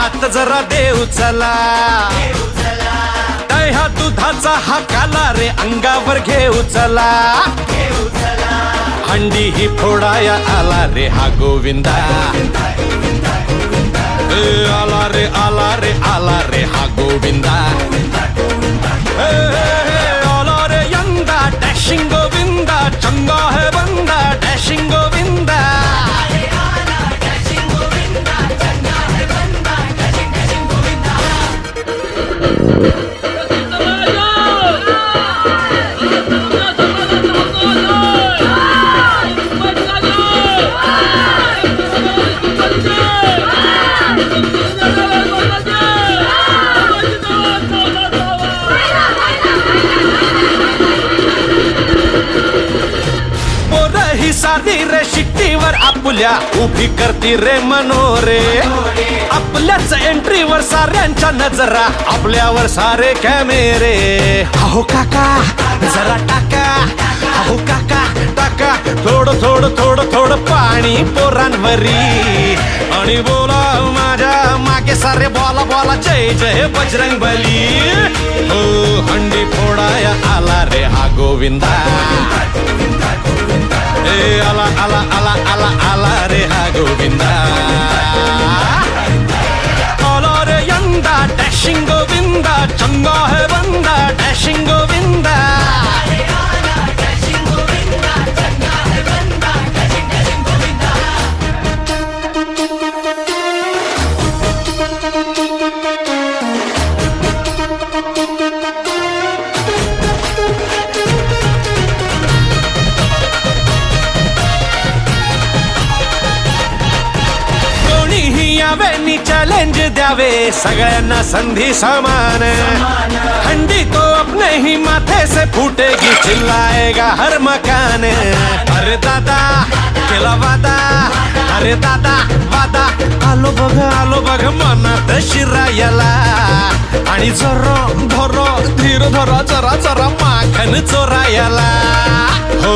हात जरा देऊ चला, दह्या दुधाचा हा काला रे अंगावर घेऊ चला, हंडी ही फोडाया आला रे हा गोविंदा, आला रे आला रे आला रे हा गोविंदा, आला रे यंदा डॅशिंग गोविंदा, चंगा है बंदा डॅशिंग गोविंदा. साधी रे शिट्टीवर आपुल्या उभी करती रे मनोरे, आपल्याच एंट्रीवर साऱ्यांच्या नजरा, आपल्यावर सारे कॅमेरे. अहो काका जरा टाका, अहो काका टाका थोडं थोडं थोडं थोडं पाणी पोरांवरी, आणि बोला माझ्या मागे सारे बोला बोला जय जय बजरंग बली. हो हंडी फोडाया आला रे हा गोविंदा, आला आला आला आला आला रे हा गोविंदा, आला रे यंदा डॅशिंग गोविंदा, चंगा है बंदा डॅशिंग गोविंदा. यावे चॅलेंज द्यावे सगळ्यांना संधी समान, हंडी तो अपने ही माथे से फूटेगी चिल्लाएगा हर मकान. अरे दादा केला वादा, अरे दादा वादा, आलो बघ मनात शिरायला, आणि जरा धरो धीर धरा जरा जरा माखन चोरायला. हो